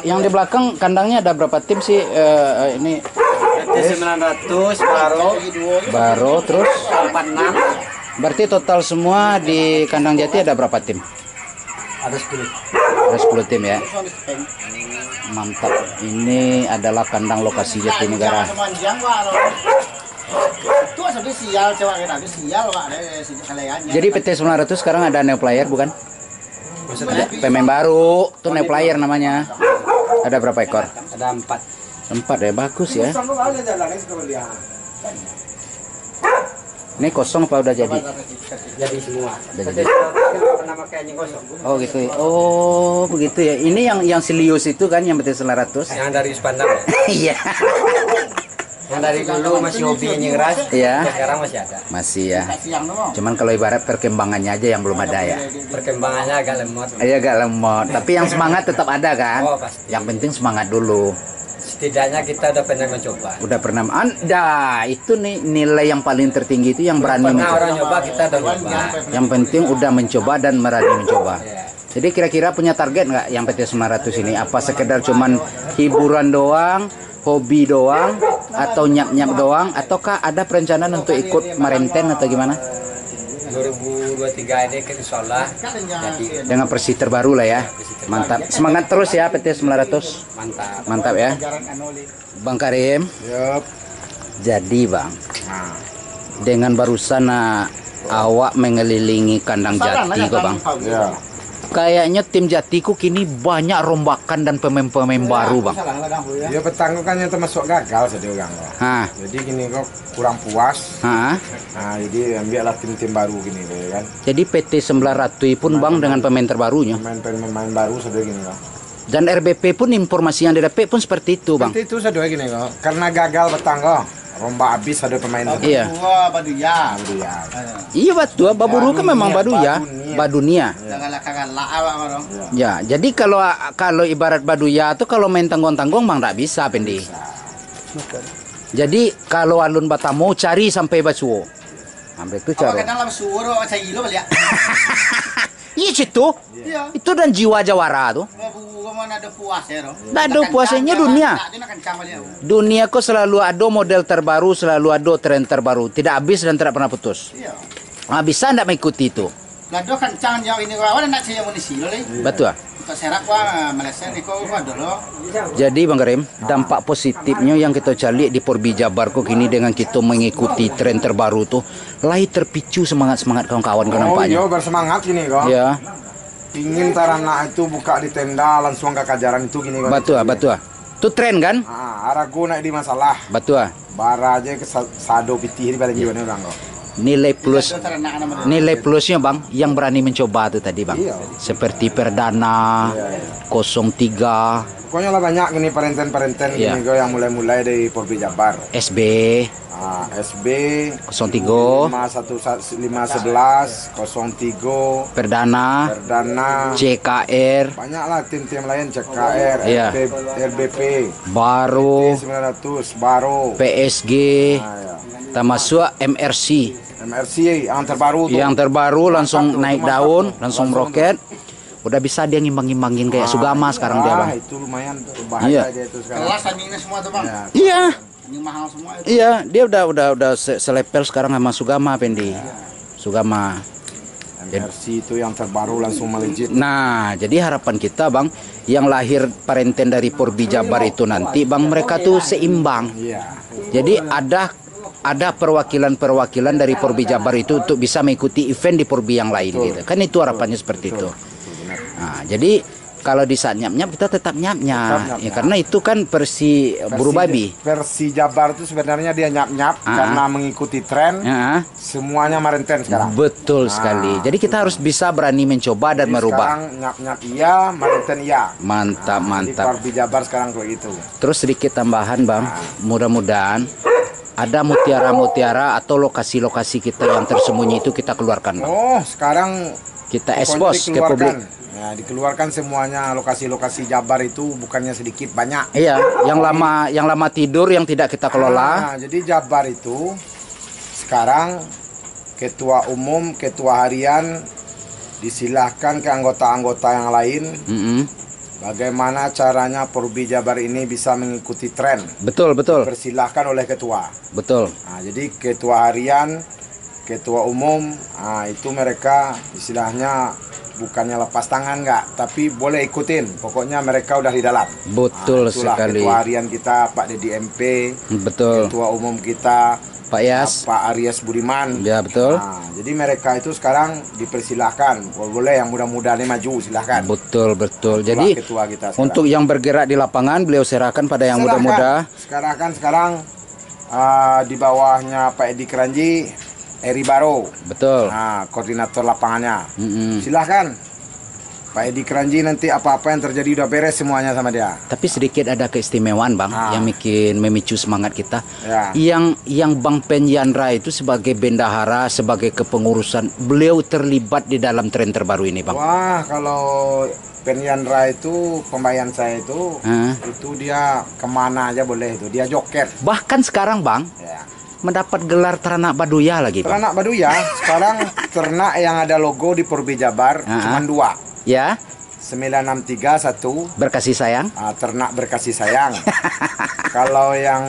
Yang di belakang kandangnya ada berapa tim sih? Ini PT900 Baro terus 46 berarti total semua di kandang Jati ada berapa tim? ada 10. Ada 10 tim ya. Mantap. Ini adalah kandang lokasi Jatinegara. Jadi PT 900 sekarang ada new player bukan? Ada pemain baru, tuh new player namanya. Ada berapa ekor? Ada 4. 4 ya, bagus ya. Ini kosong apa udah jadi? Jadi semua. Udah jadi. Pernah pakai anjing kosong. Oh gitu ya. Oh begitu ya. Ini yang Silius itu kan yang PT 900. Yang dari Spandam ya? Iya. Yang dari dulu masih hobi anjing ras. Iya. Sekarang masih ada. Masih ya. Cuman kalau ibarat perkembangannya aja yang belum ada ya. Perkembangannya agak lemot. Iya agak lemot. Tapi yang semangat tetap ada kan? Oh pasti. Yang penting semangat dulu. Setidaknya kita udah pernah mencoba. Udah pernah. Anda itu nih nilai yang paling tertinggi itu yang berani Pernah mencoba. orang nyoba kita udah nyoba. Yang penting udah mencoba dan berani mencoba. Ya. Jadi kira-kira punya target nggak yang PT 900 ini? Apa sekedar cuman hiburan doang, hobi doang, atau nyap-nyap doang, ataukah ada perencanaan untuk ikut marenten atau gimana? 2023 ini insya Allah jadi Dengan versi terbaru lah ya. Mantap. Semangat terus ya PT 900. mantap. Mantap ya. Bang Karim. Yup. Jadi Bang, dengan barusan awak mengelilingi kandang Jati kok Bang. Ya. Kayaknya tim Jatiku kini banyak rombakan dan pemain-pemain baru Bang. Ya petang kan yang termasuk gagal sedih orang. Hah. Jadi gini kok kurang puas. Hah. Nah, jadi ambillah tim-tim baru gini kan. Jadi PT 900 pun Bang dengan pemain terbarunya. Pemain baru sedih gini kok. Dan RBP pun informasi yang didapat pun seperti itu Bang. Seperti itu sedih gini kok. Karena gagal petang kok. Romba habis ada pemain. Iya. Baduya. Iya betul, Baburu kan memang Baduya, Badunia. Ya, jadi kalau ibarat Baduya tuh kalau main tanggung-tanggung Bang tak bisa Pendi. Jadi kalau alun Batamu cari sampai Basuo. Sampai itu cari. Iya situ. Itu dan jiwa jawara tuh. Tidak ada puasanya dunia. Dunia kok selalu ada model terbaru, selalu ada tren terbaru. Tidak habis dan tidak pernah putus. Nah, bisa tidak mengikuti itu? Betul. Jadi Bang Karim, dampak positifnya yang kita cari di Porbi Jabar kok kini dengan kita mengikuti tren terbaru tuh, lagi terpicu semangat-semangat kawan-kawan kau nampaknya. Oh iya bersemangat gini kok. Ya. Ingin tarana itu buka di tenda langsung ke kajaran itu gini kok. Betul, betul. Itu tren kan? Arago naik di masalah. Betul. Bara aja ke sado pitih di balik jiwa orang kok. Nilai plusnya Bang yang berani mencoba tuh tadi Bang. Iya. Seperti Perdana 03. Pokoknya lah banyak gini parenten-parenten Iya. gini kok yang mulai-mulai dari Porbi Jabar. SB SB 03 511 03 Perdana Perdana CKR banyak lah tim-tim lain CKR Iya. RBP Baru 900 Baro PSG ya. termasuk MRC MRC yang terbaru tuh. yang terbaru langsung naik daun langsung roket. Udah bisa dia ngimbang-ngimbangin kayak Sugama sekarang dia Bang. Itu lumayan bahaya dia itu sekarang. Kelas anjingnya semua tuh Bang. Iya. Anjing mahal semua itu. Iya, dia udah selepel sekarang sama Sugama Pendi. Sugama. MRC itu yang terbaru langsung melejit. Nah, jadi harapan kita Bang, yang lahir parenten dari Porbi Jabar itu nanti Bang mereka tuh seimbang. Iya. Jadi ada perwakilan-perwakilan dari Porbi Jabar itu untuk bisa mengikuti event di Porbi yang lain gitu. Kan itu harapannya seperti itu. Nah, jadi kalau di saat nyap-nyap kita tetap nyap-nyap. Ya, karena itu kan versi buru babi. Versi Jabar itu sebenarnya dia nyap-nyap karena mengikuti tren. Ya, Semuanya marenten sekarang. betul sekali. Jadi kita harus bisa berani mencoba dan Jadi merubah. sekarang nyap-nyap iya, marenten iya. Mantap, Di mantap. Porbi Jabar sekarang kayak gitu. Terus sedikit tambahan Bang, mudah-mudahan ada mutiara-mutiara atau lokasi-lokasi kita yang tersembunyi itu kita keluarkan Bang. Oh, sekarang Kita pokoknya expose ke dikeluarkan. publik. Ya, Ya, dikeluarkan semuanya lokasi-lokasi Jabar itu bukannya sedikit banyak. Iya, yang lama tidur yang tidak kita kelola. Nah, jadi Jabar itu sekarang ketua umum, ketua harian disilahkan ke anggota-anggota yang lain. Bagaimana caranya Porbi Jabar ini bisa mengikuti tren? Betul. Persilahkan oleh ketua. Betul. Nah, jadi ketua harian, ketua umum, nah, itu mereka istilahnya bukannya lepas tangan nggak, tapi boleh ikutin. Pokoknya mereka udah di dalam. Betul Itulah sekali. ketua harian kita Pak Dedi MP. Betul. Ketua umum kita Pak Yas. Pak Aries Budiman. Ya, betul. Nah, jadi mereka itu sekarang dipersilahkan. Boleh yang muda-muda ini maju, silahkan. Betul. Itulah Jadi ketua kita sekarang. untuk yang bergerak di lapangan beliau serahkan pada yang muda-muda. Sekarang di bawahnya Pak Edi Keranji, Eri Baro. Betul. Nah, koordinator lapangannya. Silahkan. Pak Edi Keranji nanti apa-apa yang terjadi udah beres semuanya sama dia. Tapi sedikit ada keistimewaan Bang yang memicu semangat kita. Ya. Yang Bang Penyandra itu sebagai bendahara, sebagai kepengurusan, beliau terlibat di dalam tren terbaru ini Bang. Wah, kalau Penyandra itu pembayan saya itu dia kemana aja boleh itu, dia joker. Bahkan sekarang Bang mendapat gelar ternak Baduya lagi Bang. Ternak Baduya, sekarang ternak yang ada logo di Porbi Jabar cuma 2. Ya. 9631 berkasih sayang. Ternak berkasih sayang. Kalau yang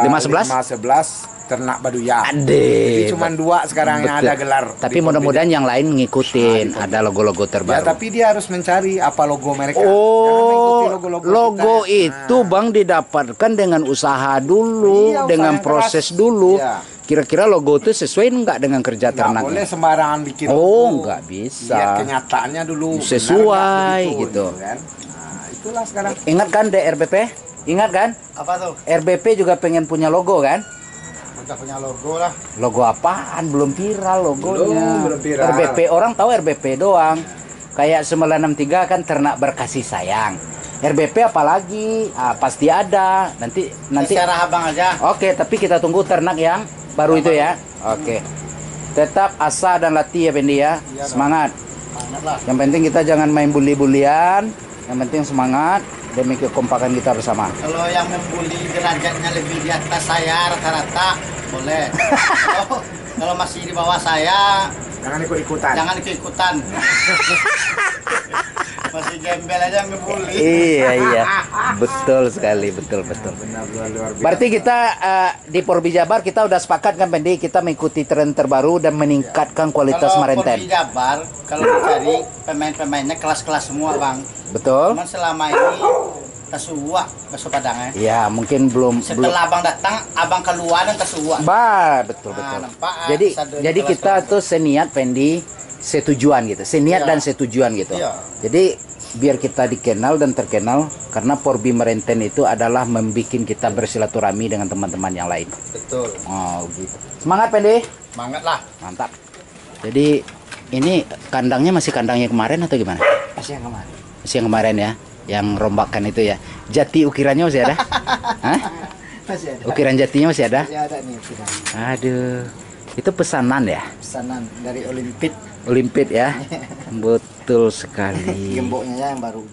511 ternak Baduya. Jadi cuma 2 sekarang yang ada gelar. Tapi mudah-mudahan yang lain ngikutin. Ada logo-logo terbaru. Ya, tapi dia harus mencari apa logo mereka. Oh, logo itu Bang didapatkan dengan usaha dulu, dengan proses dulu. Kira-kira logo itu sesuai enggak dengan kerja ternak? Boleh sembarangan bikin logo. Oh, enggak bisa. Lihat kenyataannya dulu. Sesuai gitu. Kan? Nah, itulah sekarang. Ingat kan DRBP? Ingat kan? Apa tuh? RBP juga pengen punya logo kan? Udah punya logo lah. Logo apaan? Belum viral logonya. Belum viral. RBP, orang tahu RBP doang. Kayak 963 kan ternak berkasih sayang. RBP apalagi? Pasti ada. Nanti Secara abang aja. Oke, tapi kita tunggu ternak yang baru itu ya. Oke. Tetap asa dan latih ya Pendi ya. Semangat. Yang penting kita jangan main bully-bulian. Yang penting semangat demi kekompakan kita bersama. Kalau yang membuli derajatnya lebih di atas saya rata-rata boleh. Kalau masih di bawah saya Jangan ikut-ikutan. jangan ikut-ikutan. Masih gembel aja ngebully. Iya. Betul sekali, betul. Berarti kita di Porbi Jabar kita udah sepakat kan Pendi, kita mengikuti tren terbaru dan meningkatkan kualitas Kalau Marenten. Porbi Jabar, kalau dicari pemain-pemainnya kelas-kelas semua Bang. Betul. Cuman selama ini Tasua bakso Padangnya. Ya, mungkin belum. Setelah abang datang, abang keluar dan Tasua. Betul. Nampak, Jadi kita tuh seniat Pendi, setujuan gitu. Seniat dan setujuan gitu. Iya. Jadi biar kita dikenal dan terkenal karena Porbi Marenten itu adalah membuat kita bersilaturahmi dengan teman-teman yang lain. Betul. Oh, gitu. Semangat Pendi. Semangat lah. Mantap. Jadi ini kandangnya masih kandangnya kemarin atau gimana? Masih yang kemarin. Masih yang kemarin ya, yang rombakan itu ya. Jati ukirannya masih ada? Hah? Masih ada. Ukiran jatinya masih ada? Masih ada nih ukiran. Aduh, itu pesanan ya? Pesanan dari Olimpik. Olimpik ya? Betul sekali. Gemboknya yang baru.